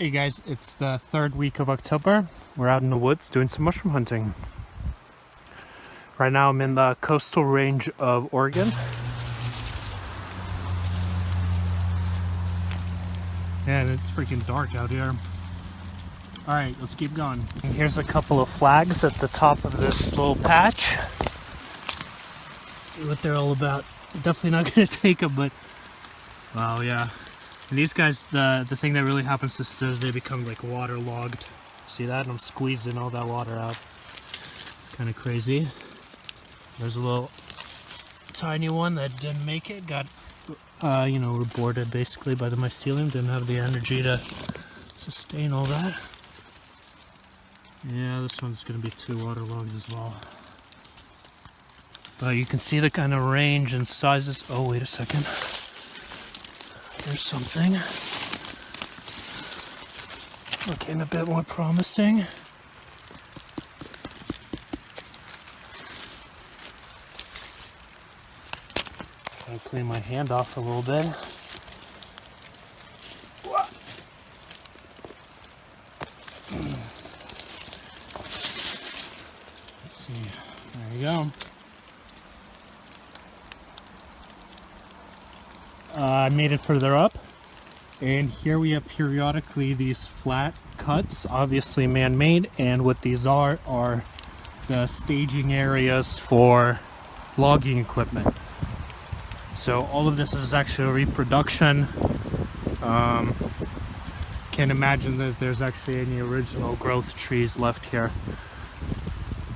Hey guys, it's the third week of October. We're out in the woods doing some mushroom hunting. Right now I'm in the coastal range of Oregon. And it's freaking dark out here. Alright, let's keep going. And here's a couple of flags at the top of this little patch. See what they're all about. Definitely not going to take them, but wow, yeah. And these guys, the thing that really happens is they become like waterlogged. See that? And I'm squeezing all that water out. Kind of crazy. There's a little tiny one that didn't make it. Got, aborted basically by the mycelium. Didn't have the energy to sustain all that. Yeah, this one's going to be too waterlogged as well. But you can see the kind of range and sizes. Oh, wait a second. Here's something looking a bit more promising. I'll clean my hand off a little bit. Let's see. There you go. I made it further up, and here we have periodically these flat cuts, obviously man-made, and what these are the staging areas for logging equipment. So all of this is actually reproduction. Can't imagine that there's actually any original growth trees left here.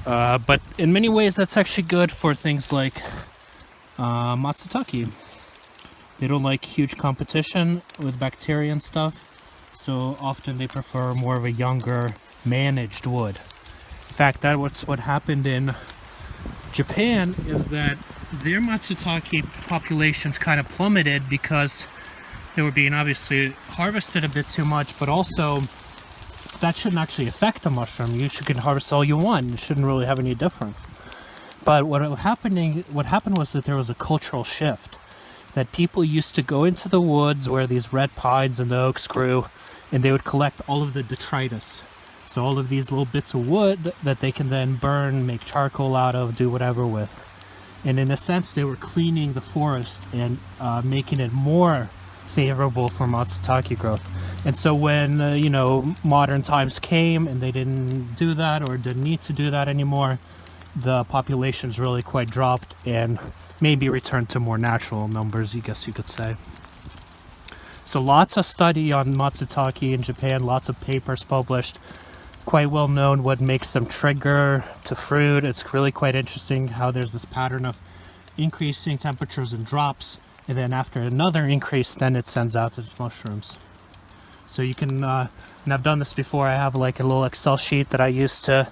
But in many ways that's actually good for things like matsutake. They don't like huge competition with bacteria and stuff, so often they prefer more of a younger, managed wood. In fact, that's what happened in Japan, is that their matsutake populations kind of plummeted because they were being obviously harvested a bit too much, but also that shouldn't actually affect the mushroom. You can harvest all you want. It shouldn't really have any difference. But what happened was that there was a cultural shift. That people used to go into the woods where these red pines and the oaks grew, and they would collect all of the detritus. So all of these little bits of wood that they can then burn, make charcoal out of, do whatever with. And in a sense, they were cleaning the forest and making it more favorable for matsutake growth. And so when, modern times came and they didn't do that or didn't need to do that anymore, the populations really quite dropped and maybe returned to more natural numbers, I guess you could say. So lots of study on matsutake in Japan, lots of papers published, quite well known what makes them trigger to fruit. It's really quite interesting how there's this pattern of increasing temperatures and drops, and then after another increase, then it sends out its mushrooms. So you can, and I've done this before, I have like a little Excel sheet that I use to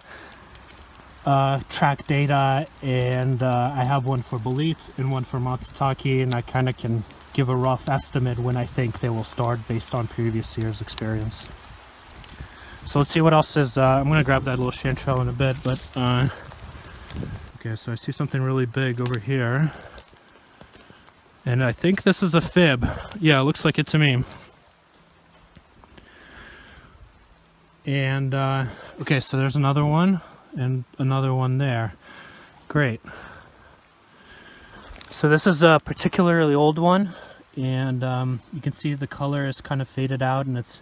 track data, and I have one for boletes and one for matsutake, and I kind of can give a rough estimate when I think they will start based on previous year's experience. So let's see what else is. I'm going to grab that little chanterelle in a bit, but okay, so I see something really big over here, and I think this is a fib. Yeah, it looks like it to me. And okay, so there's another one and another one there. Great. So this is a particularly old one, and you can see the color is kind of faded out, and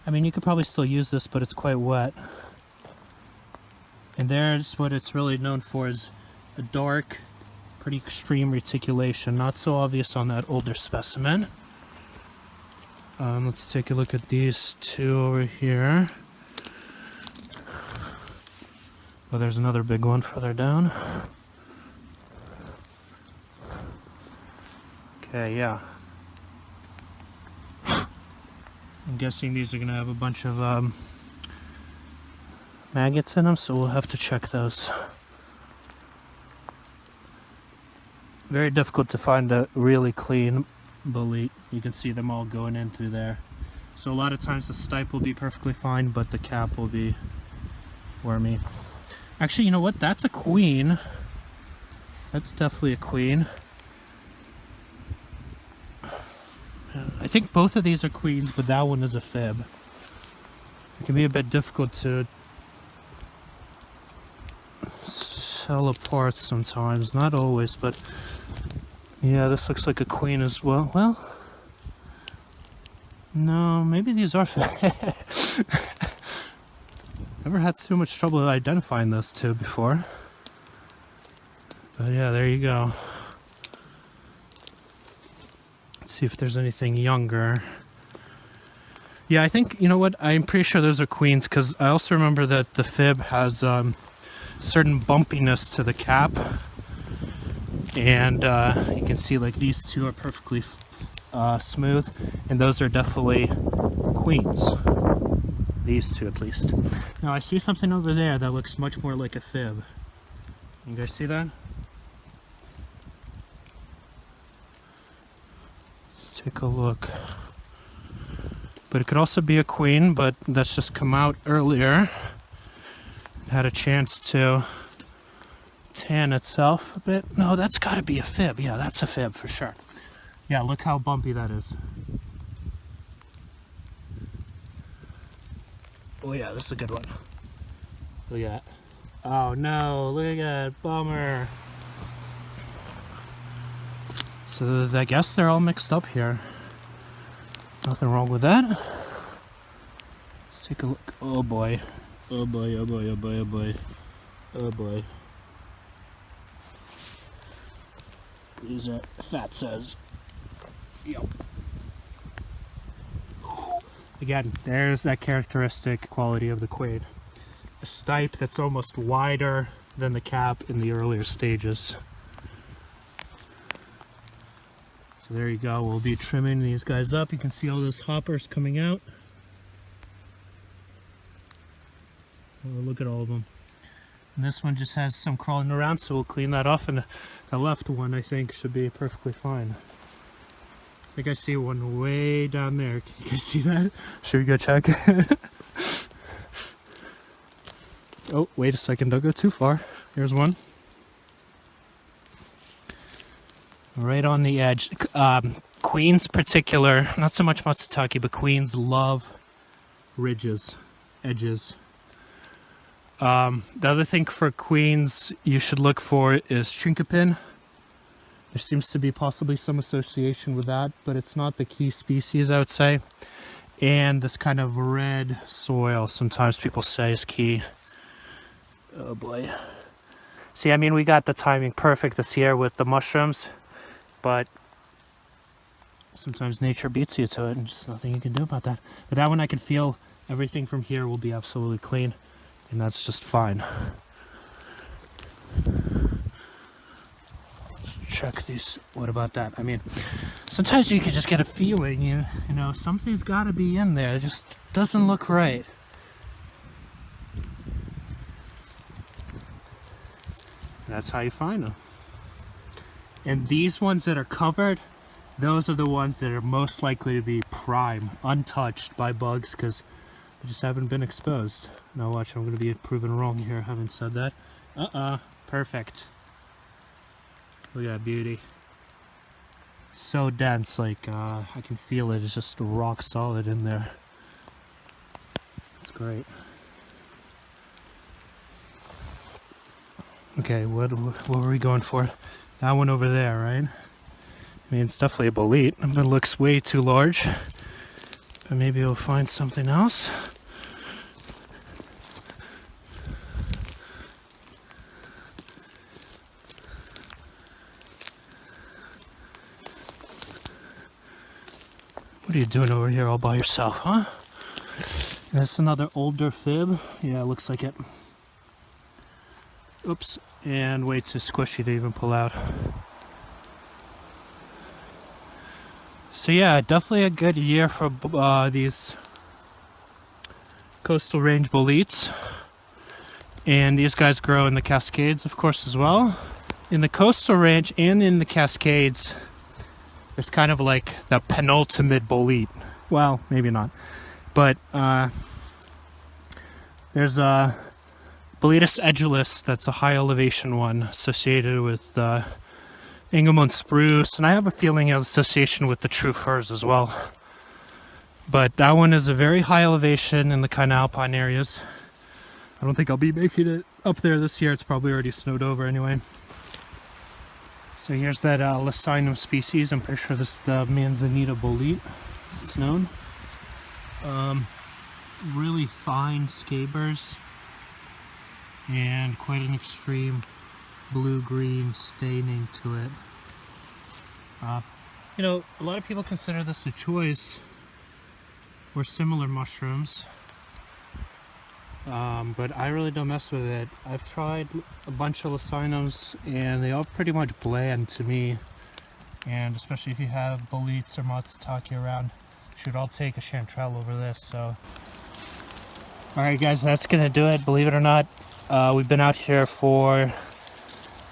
you could probably still use this, but it's quite wet. And there's what it's really known for, is a dark, pretty extreme reticulation, not so obvious on that older specimen. Let's take a look at these two over here. Oh, there's another big one further down. Okay, yeah. I'm guessing these are going to have a bunch of maggots in them, so we'll have to check those. Very difficult to find a really clean bolete. You can see them all going in through there. So a lot of times the stipe will be perfectly fine, but the cap will be wormy. Actually, you know what? That's a queen. That's definitely a queen. I think both of these are queens, but that one is a fib. It can be a bit difficult to tell apart sometimes, not always, but yeah, this looks like a queen as well. Well, no, maybe these are never had too much trouble identifying those two before. But yeah, there you go. Let's see if there's anything younger. Yeah, I think, you know what, I'm pretty sure those are queens, because I also remember that the fib has certain bumpiness to the cap, and you can see like these two are perfectly smooth, and those are definitely queens. These two at least. Now I see something over there that looks much more like a fib. You guys see that? Let's take a look. But it could also be a queen, but that's just come out earlier. Had a chance to tan itself a bit. No, that's gotta be a fib. Yeah, that's a fib for sure. Yeah, look how bumpy that is. Oh yeah, this is a good one. Look at that. Oh no, look at that, bummer. So I guess they're all mixed up here. Nothing wrong with that. Let's take a look. Oh boy. Oh boy, oh boy, oh boy, oh boy. Oh boy. These are fatsas. Yep. Again, there's that characteristic quality of the quaid. A stipe that's almost wider than the cap in the earlier stages. So there you go, we'll be trimming these guys up. You can see all those hoppers coming out. Oh, look at all of them. And this one just has some crawling around, so we'll clean that off, and the left one I think should be perfectly fine. I think I see one way down there. Can you guys see that? Should we go check? Oh, wait a second, don't go too far. Here's one. Right on the edge. Queens particular, not so much Matsutake, but queens love ridges, edges. The other thing for queens you should look for is chinkapin. There seems to be possibly some association with that, but it's not the key species, I would say. And this kind of red soil, sometimes people say, is key. Oh boy. See, I mean, we got the timing perfect this year with the mushrooms, but sometimes nature beats you to it, and just nothing you can do about that. But that one I can feel everything from here will be absolutely clean, and that's just fine. Check these. What about that? I mean, sometimes you can just get a feeling, you know, something's got to be in there. It just doesn't look right. That's how you find them. And these ones that are covered, those are the ones that are most likely to be prime, untouched by bugs, because they just haven't been exposed. Now watch, I'm going to be proven wrong here, having said that. Perfect. Look at that beauty. So dense, like I can feel it. It's just rock solid in there. It's great. Okay, what were we going for? That one over there, right? I mean, it's definitely a bolete, but it looks way too large. But maybe we'll find something else. What are you doing over here all by yourself, huh? That's another older fib. Yeah, it looks like it. Oops, and way too squishy to even pull out. So yeah, definitely a good year for these coastal range boletes. And these guys grow in the Cascades, of course, as well. In the coastal range and in the Cascades, there's kind of like the penultimate bolete. Well, maybe not. But there's a Boletus edulis, that's a high elevation one associated with Engelmann spruce, and I have a feeling it has association with the true firs as well. But that one is a very high elevation in the kind of alpine areas. I don't think I'll be making it up there this year. It's probably already snowed over anyway. So here's that Lycinum species. I'm pretty sure this is the Manzanita bolete, as it's known. Really fine scabers and quite an extreme blue-green staining to it. You know, a lot of people consider this a choice or similar mushrooms, but I really don't mess with it. I've tried a bunch of Lycinums and they all pretty much bland to me, and especially if you have boletes or matsutake around, you should all take a chanterelle over this. So alright guys, that's gonna do it. Believe it or not, we've been out here for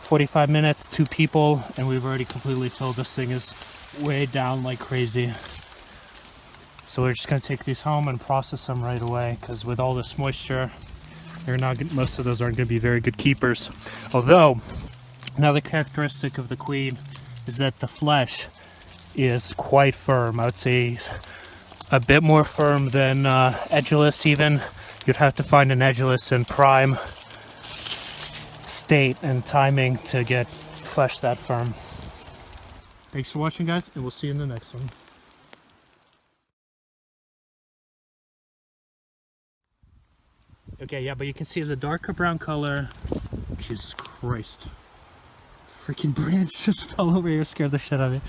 45 minutes, 2 people, and we've already completely filled. This thing is way down like crazy. So we're just going to take these home and process them right away, because with all this moisture, they're not, most of those aren't going to be very good keepers. Although, another characteristic of the queen is that the flesh is quite firm. I would say a bit more firm than edgeless even. You'd have to find an edgeless in prime state and timing to get flesh that firm. Thanks for watching guys, and we'll see you in the next one. Okay, yeah, but you can see the darker brown color. Jesus Christ. Freaking branch just fell over here, scared the shit out of me.